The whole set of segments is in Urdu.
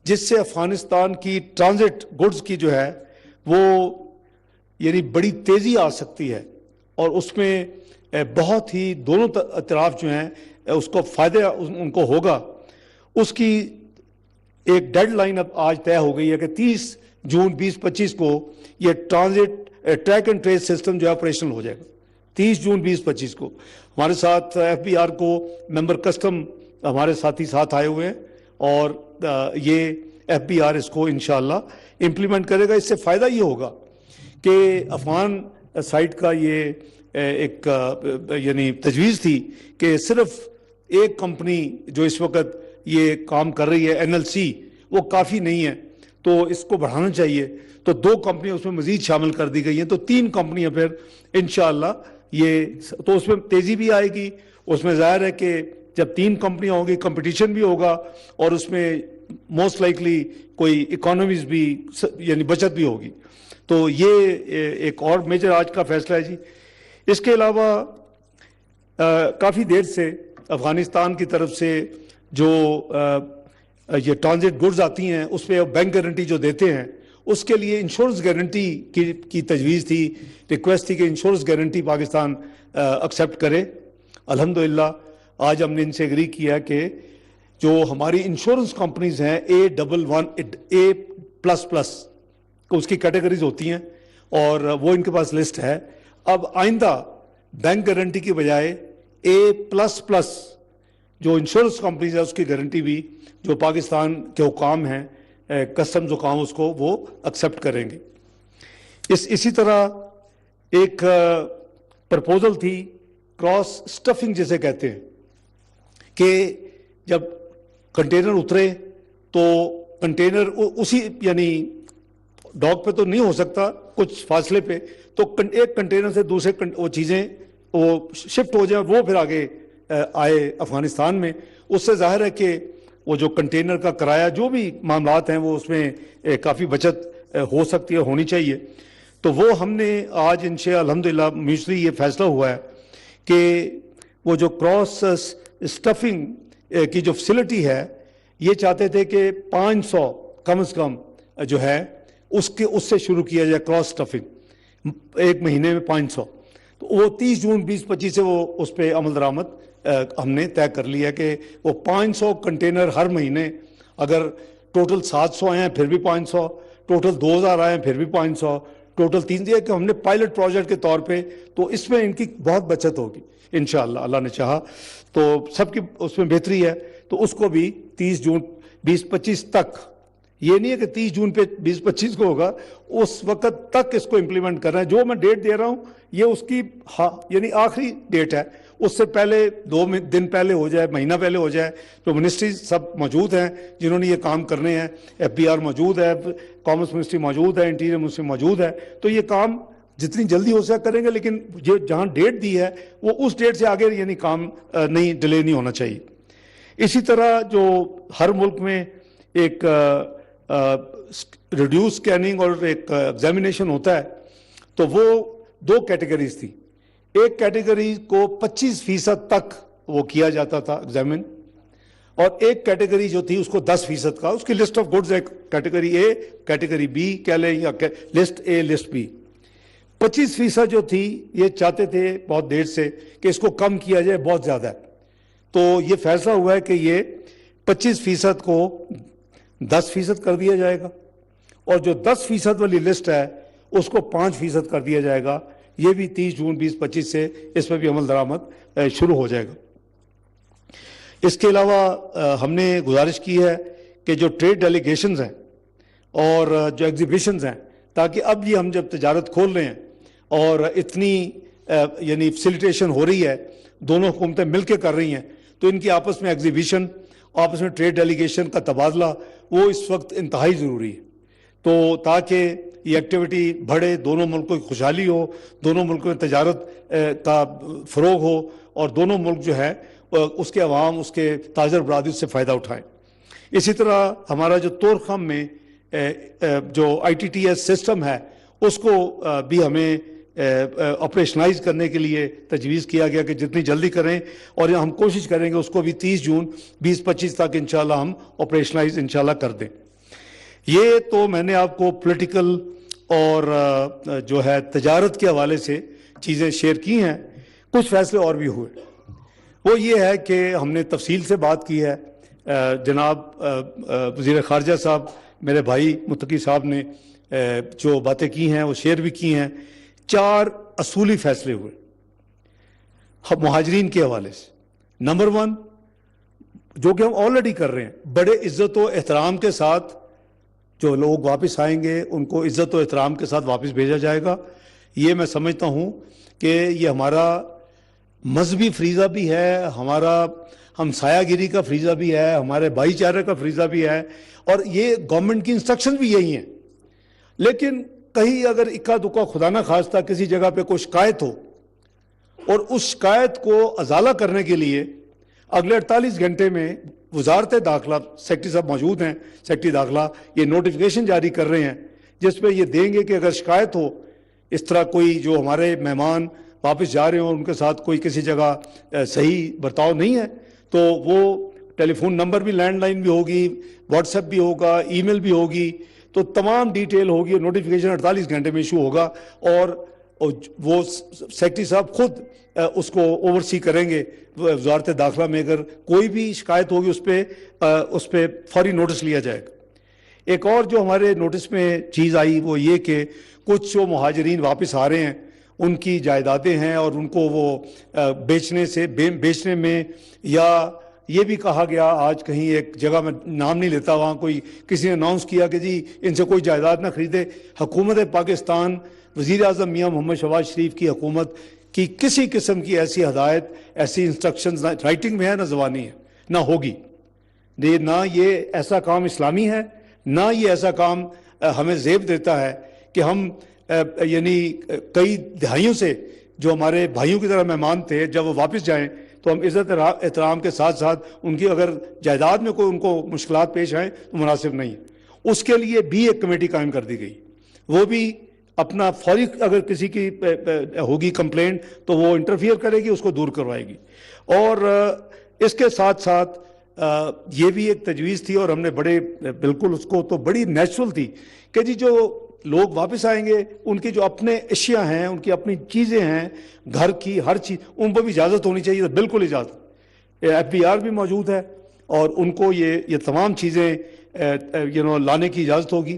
جس سے افغانستان کی ٹرانزٹ گڈز کی جو ہے وہ یعنی بڑی تیزی آ سکتی ہے، اور اس میں بہت ہی دونوں اطراف جو ہیں اس کو فائدہ ان کو ہوگا۔ اس کی ایک ڈیڈ لائن اب آج طے ہو گئی ہے کہ 30 جون 2025 کو یہ transit track and trace system جو ہے آپریشنل ہو جائے گا۔ 30 جون 2025 کو ہمارے ساتھ FBR کو ممبر کسٹم ہمارے ساتھی ساتھ آئے ہوئے ہیں، اور یہ FBR اس کو انشاءاللہ امپلیمنٹ کرے گا۔ اس سے فائدہ یہ ہوگا کہ افغان سائٹ کا یہ ایک یعنی تجویز تھی کہ صرف ایک کمپنی جو اس وقت یہ کام کر رہی ہے NLC، وہ کافی نہیں ہے، تو اس کو بڑھانا چاہیے، تو 2 کمپنیاں اس میں مزید شامل کر دی گئی ہیں، تو 3 کمپنیاں پھر انشاءاللہ یہ، تو اس میں تیزی بھی آئے گی۔ اس میں ظاہر ہے کہ جب 3 کمپنیاں ہوں گی کمپٹیشن بھی ہوگا، اور اس میں موسٹ لائکلی کوئی اکانومیز بھی یعنی بچت بھی ہوگی۔ تو یہ ایک اور میجر آج کا فیصلہ ہے جی۔ اس کے علاوہ کافی دیر سے افغانستان کی طرف سے جو یہ ٹرانزٹ گڈز آتی ہیں اس پہ بینک گارنٹی جو دیتے ہیں، اس کے لیے انشورنس گارنٹی کی تجویز تھی، ریکویسٹ تھی کہ انشورنس گارنٹی پاکستان ایکسیپٹ کرے۔ الحمدللہ آج ہم نے ان سے ایگری کیا کہ جو ہماری انشورنس کمپنیز ہیں A11A++، اس کی کیٹیگریز ہوتی ہیں، اور وہ ان کے پاس لسٹ ہے۔ اب آئندہ بینک گارنٹی کی بجائے A++ جو انشورنس کمپنیز ہے اس کی گارنٹی بھی جو پاکستان کے حکام ہیں، کسٹمز حکام، اس کو وہ ایکسیپٹ کریں گے۔ اسی طرح ایک پرپوزل تھی کراس سٹفنگ جسے کہتے ہیں، کہ جب کنٹینر اترے تو کنٹینر اسی یعنی ڈاک پہ تو نہیں ہو سکتا، کچھ فاصلے پہ، تو ایک کنٹینر سے دوسرے وہ چیزیں وہ شفٹ ہو جائیں، وہ پھر آگے آئے افغانستان میں۔ اس سے ظاہر ہے کہ وہ جو کنٹینر کا کرایہ جو بھی معاملات ہیں وہ اس میں کافی بچت ہو سکتی ہے، ہونی چاہیے۔ تو وہ ہم نے آج انشاء الحمدللہ میوچلی یہ فیصلہ ہوا ہے کہ وہ جو کراس سٹفنگ کی جو فیسلٹی ہے، یہ چاہتے تھے کہ 500 کم از کم جو ہے اس سے شروع کیا جائے کراس سٹفنگ، ایک مہینے میں 500۔ تو وہ 30 جون 2025 سے وہ اس پہ عمل درآمد ہم نے طے کر لیا کہ وہ 500 کنٹینر ہر مہینے، اگر ٹوٹل 700 آئے ہیں پھر بھی 500، ٹوٹل 2000 آئے ہیں پھر بھی 500، ٹوٹل 3 دیا کہ ہم نے پائلٹ پروجیکٹ کے طور پہ، تو اس میں ان کی بہت بچت ہوگی انشاءاللہ، اللہ نے چاہا تو سب کی اس میں بہتری ہے۔ تو اس کو بھی 30 جون 2025 تک، یہ نہیں ہے کہ 30 جون پہ 2025 کو ہوگا، اس وقت تک اس کو امپلیمنٹ کر رہے ہیں۔ جو میں ڈیٹ دے رہا ہوں یہ اس کی یعنی آخری ڈیٹ ہے، اس سے پہلے 2 دن پہلے ہو جائے، مہینہ پہلے ہو جائے، تو منسٹری سب موجود ہیں جنہوں نے یہ کام کرنے ہیں، FBR موجود ہے، کامرس منسٹری موجود ہے، انٹیریئر منسٹری موجود ہے، تو یہ کام جتنی جلدی ہو سکے کریں گے، لیکن جہاں ڈیٹ دی ہے وہ اس ڈیٹ سے آگے یعنی کام نہیں ڈیلے نہیں ہونا چاہیے۔ اسی طرح جو ہر ملک میں ایک ریڈیوس سکیننگ اور ایک ایگزامینیشن ہوتا ہے، تو وہ 2 کیٹیگریز تھی۔ ایک کیٹیگری کو 25% تک وہ کیا جاتا تھا ایگزامن، اور ایک کیٹیگری جو تھی اس کو 10% کا، اس کی لسٹ آف گڈز ہے، کیٹیگری اے، کیٹیگری بی کہہ لیں، یا لسٹ اے لسٹ بی۔ 25% جو تھی یہ چاہتے تھے بہت دیر سے کہ اس کو کم کیا جائے، بہت زیادہ ہے، تو یہ فیصلہ ہوا ہے کہ یہ 25% کو 10% کر دیا جائے گا، اور جو 10% والی لسٹ ہے اس کو 5% کر دیا جائے گا۔ یہ بھی 30 جون 2025 سے اس پہ بھی عمل درآمد شروع ہو جائے گا۔ اس کے علاوہ ہم نے گزارش کی ہے کہ جو ٹریڈ ڈیلیگیشنز ہیں اور جو ایگزیبیشنز ہیں، تاکہ اب یہ ہم جب تجارت کھول رہے ہیں اور اتنی یعنی فیسیلیٹیشن ہو رہی ہے، دونوں حکومتیں مل کے کر رہی ہیں، تو ان کی آپس میں ایگزیبیشن، آپس میں ٹریڈ ڈیلیگیشن کا تبادلہ وہ اس وقت انتہائی ضروری ہے، تو تاکہ یہ ایکٹیویٹی بڑھے، دونوں ملکوں کی خوشحالی ہو، دونوں ملکوں میں تجارت کا فروغ ہو، اور دونوں ملک جو ہے اس کے عوام، اس کے تاجر برادری سے فائدہ اٹھائیں۔ اسی طرح ہمارا جو طورخم میں جو ITTS سسٹم ہے اس کو بھی ہمیں آپریشنلائز کرنے کے لیے تجویز کیا گیا کہ جتنی جلدی کریں، اور ہم کوشش کریں گے اس کو بھی 30 جون 2025 تک انشاءاللہ ہم آپریشنلائز انشاءاللہ کر دیں۔ یہ تو میں نے آپ کو پولیٹیکل اور جو ہے تجارت کے حوالے سے چیزیں شیئر کی ہیں. کچھ فیصلے اور بھی ہوئے. وہ یہ ہے کہ ہم نے تفصیل سے بات کی ہے. جناب وزیر خارجہ صاحب میرے بھائی متقی صاحب نے جو باتیں کی ہیں وہ شیئر بھی کی ہیں. 4 اصولی فیصلے ہوئے مہاجرین کے حوالے سے. نمبر 1 جو کہ ہم آلریڈی کر رہے ہیں, بڑے عزت و احترام کے ساتھ جو لوگ واپس آئیں گے ان کو عزت و احترام کے ساتھ واپس بھیجا جائے گا. یہ میں سمجھتا ہوں کہ یہ ہمارا مذہبی فریضہ بھی ہے, ہمارا ہمسایہ گیری کا فریضہ بھی ہے, ہمارے بھائی چارے کا فریضہ بھی ہے, اور یہ گورنمنٹ کی انسٹرکشن بھی یہی ہیں. لیکن کہیں اگر اکا دکا خدا نہ خواستہ کسی جگہ پہ کوئی شکایت ہو اور اس شکایت کو ازالہ کرنے کے لیے اگلے 48 گھنٹے میں وزارت داخلہ, سیکٹری صاحب موجود ہیں, سیکٹری داخلہ یہ نوٹیفیکیشن جاری کر رہے ہیں جس پہ یہ دیں گے کہ اگر شکایت ہو اس طرح کوئی جو ہمارے مہمان واپس جا رہے ہوں ان کے ساتھ کوئی کسی جگہ صحیح برتاؤ نہیں ہے تو وہ ٹیلی فون نمبر بھی لینڈ لائن بھی ہوگی, واٹس ایپ بھی ہوگا, ای میل بھی ہوگی, تو تمام ڈیٹیل ہوگی. نوٹیفیکیشن 48 گھنٹے میں ایشو ہوگا اور وہ سیکٹری صاحب خود اس کو اوورسی کریں گے. وزارت داخلہ میں اگر کوئی بھی شکایت ہوگی اس پہ فوری نوٹس لیا جائے گا. ایک اور جو ہمارے نوٹس میں چیز آئی وہ یہ کہ کچھ جو مہاجرین واپس آ رہے ہیں ان کی جائیدادیں ہیں اور ان کو وہ بیچنے میں, یا یہ بھی کہا گیا آج کہیں ایک جگہ میں نام نہیں لیتا, وہاں کوئی کسی نے اناؤنس کیا کہ جی ان سے کوئی جائیداد نہ خریدے. حکومت پاکستان, وزیر اعظم میاں محمد شہباز شریف کی حکومت کی کسی قسم کی ایسی ہدایت, ایسی انسٹرکشنز نہ رائٹنگ میں ہے نہ زبانی ہے, نہ ہوگی. نہ یہ ایسا کام اسلامی ہے, نہ یہ ایسا کام ہمیں زیب دیتا ہے کہ ہم یعنی کئی دہائیوں سے جو ہمارے بھائیوں کی طرح مہمان تھے جب وہ واپس جائیں تو ہم عزت احترام کے ساتھ ساتھ ان کی اگر جائیداد میں کوئی ان کو مشکلات پیش آئیں تو مناسب نہیں ہے. اس کے لیے بھی ایک کمیٹی قائم کر دی گئی. وہ بھی اپنا فوری اگر کسی کی ہوگی کمپلینٹ تو وہ انٹرفیئر کرے گی, اس کو دور کروائے گی. اور اس کے ساتھ ساتھ یہ بھی ایک تجویز تھی اور ہم نے بڑے بالکل اس کو تو بڑی نیچرل تھی کہ جی جو لوگ واپس آئیں گے ان کی جو اپنے اشیاء ہیں, ان کی اپنی چیزیں ہیں, گھر کی ہر چیز, ان کو بھی اجازت ہونی چاہیے. بالکل اجازت. FBR بھی موجود ہے اور ان کو یہ تمام چیزیں لانے کی اجازت ہوگی.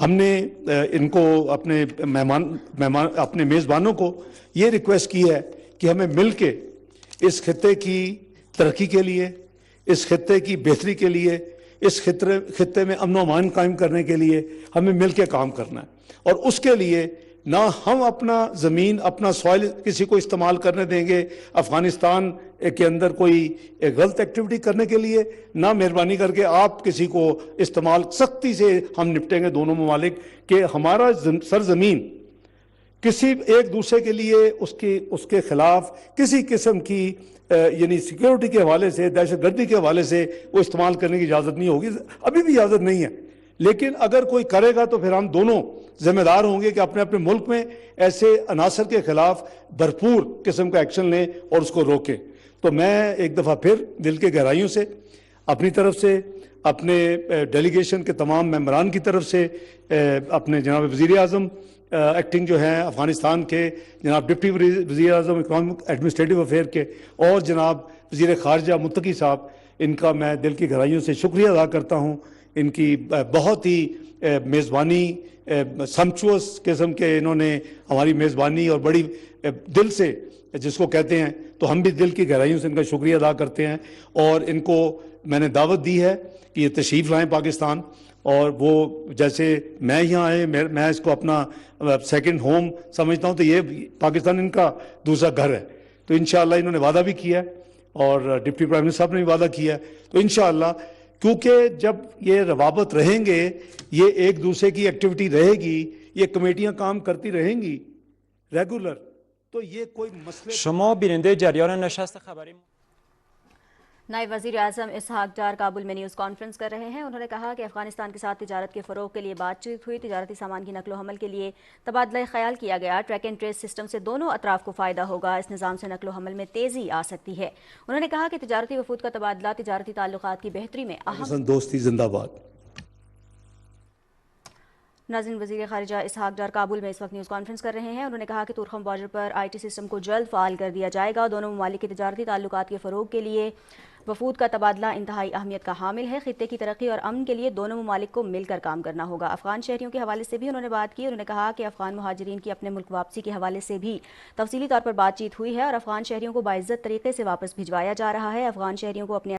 ہم نے ان کو اپنے اپنے میزبانوں کو یہ ریکویسٹ کی ہے کہ ہمیں مل کے اس خطے کی ترقی کے لیے, اس خطے کی بہتری کے لیے, اس خطے میں امن و امان قائم کرنے کے لیے ہمیں مل کے کام کرنا ہے. اور اس کے لیے نہ ہم اپنا زمین, اپنا سوائل کسی کو استعمال کرنے دیں گے افغانستان کے اندر کوئی غلط ایکٹیویٹی کرنے کے لیے, نہ مہربانی کر کے آپ کسی کو استعمال. سختی سے ہم نپٹیں گے دونوں ممالک کہ ہمارا سرزمین کسی ایک دوسرے کے لیے اس کے خلاف کسی قسم کی یعنی سیکیورٹی کے حوالے سے, دہشت گردی کے حوالے سے وہ استعمال کرنے کی اجازت نہیں ہوگی. ابھی بھی اجازت نہیں ہے, لیکن اگر کوئی کرے گا تو پھر ہم دونوں ذمہ دار ہوں گے کہ اپنے اپنے ملک میں ایسے عناصر کے خلاف بھرپور قسم کا ایکشن لیں اور اس کو روکیں. تو میں ایک دفعہ پھر دل کے گہرائیوں سے اپنی طرف سے, اپنے ڈیلیگیشن کے تمام ممبران کی طرف سے, اپنے جناب وزیر اعظم ایکٹنگ جو ہیں افغانستان کے, جناب ڈپٹی وزیر اعظم اکنامک ایڈمنسٹریٹو افیئر کے, اور جناب وزیر خارجہ متقی صاحب, ان کا میں دل کی گہرائیوں سے شکریہ ادا کرتا ہوں. ان کی بہت ہی میزبانی, سمپچوس قسم کے انہوں نے ہماری میزبانی اور بڑی دل سے جس کو کہتے ہیں, تو ہم بھی دل کی گہرائیوں سے ان کا شکریہ ادا کرتے ہیں. اور ان کو میں نے دعوت دی ہے کہ یہ تشریف لائیں پاکستان, اور وہ جیسے میں یہاں آئے میں اس کو اپنا سیکنڈ ہوم سمجھتا ہوں, تو یہ پاکستان ان کا دوسرا گھر ہے. تو انشاءاللہ انہوں نے وعدہ بھی کیا ہے اور ڈپٹی پرائم منسٹر صاحب نے بھی وعدہ کیا ہے. تو انشاءاللہ کیونکہ جب یہ روابط رہیں گے, یہ ایک دوسرے کی ایکٹیویٹی رہے گی, یہ کمیٹیاں کام کرتی رہیں گی ریگولر, تو یہ کوئی مسئلہ. شما بیننده جریان نشست خبری. نائب وزیر اعظم اسحاق ڈار کابل میں نیوز کانفرنس کر رہے ہیں. انہوں نے کہا کہ افغانستان کے ساتھ تجارت کے فروغ کے لیے بات چیت ہوئی, تجارتی سامان کی نقل و حمل کے لیے تبادلہ خیال کیا گیا. ٹریک اینڈ ٹریس سسٹم سے دونوں اطراف کو فائدہ ہوگا, اس نظام سے نقل و حمل میں تیزی آ سکتی ہے. انہوں نے کہا کہ تجارتی وفود کا تبادلہ تجارتی تعلقات کی بہتری میں اہم. دوستی زندہ باد. ناظرین، وزیر خارجہ اسحاق ڈار کابل میں اس وقت نیوز کانفرنس کر رہے ہیں۔ انہوں نے کہا کہ تورخم بارڈر پر آئی ٹی سسٹم کو جلد فعال کر دیا جائے گا۔ دونوں ممالک کے تجارتی تعلقات کے فروغ کے لیے وفود کا تبادلہ انتہائی اہمیت کا حامل ہے۔ خطے کی ترقی اور امن کے لیے دونوں ممالک کو مل کر کام کرنا ہوگا۔ افغان شہریوں کے حوالے سے بھی انہوں نے بات کی۔ انہوں نے کہا کہ افغان مہاجرین کی اپنے ملک واپسی کے حوالے سے بھی تفصیلی طور پر بات چیت ہوئی ہے اور افغان شہریوں کو باعزت طریقے سے واپس بھجوایا جا رہا ہے۔ افغان شہریوں کو اپنے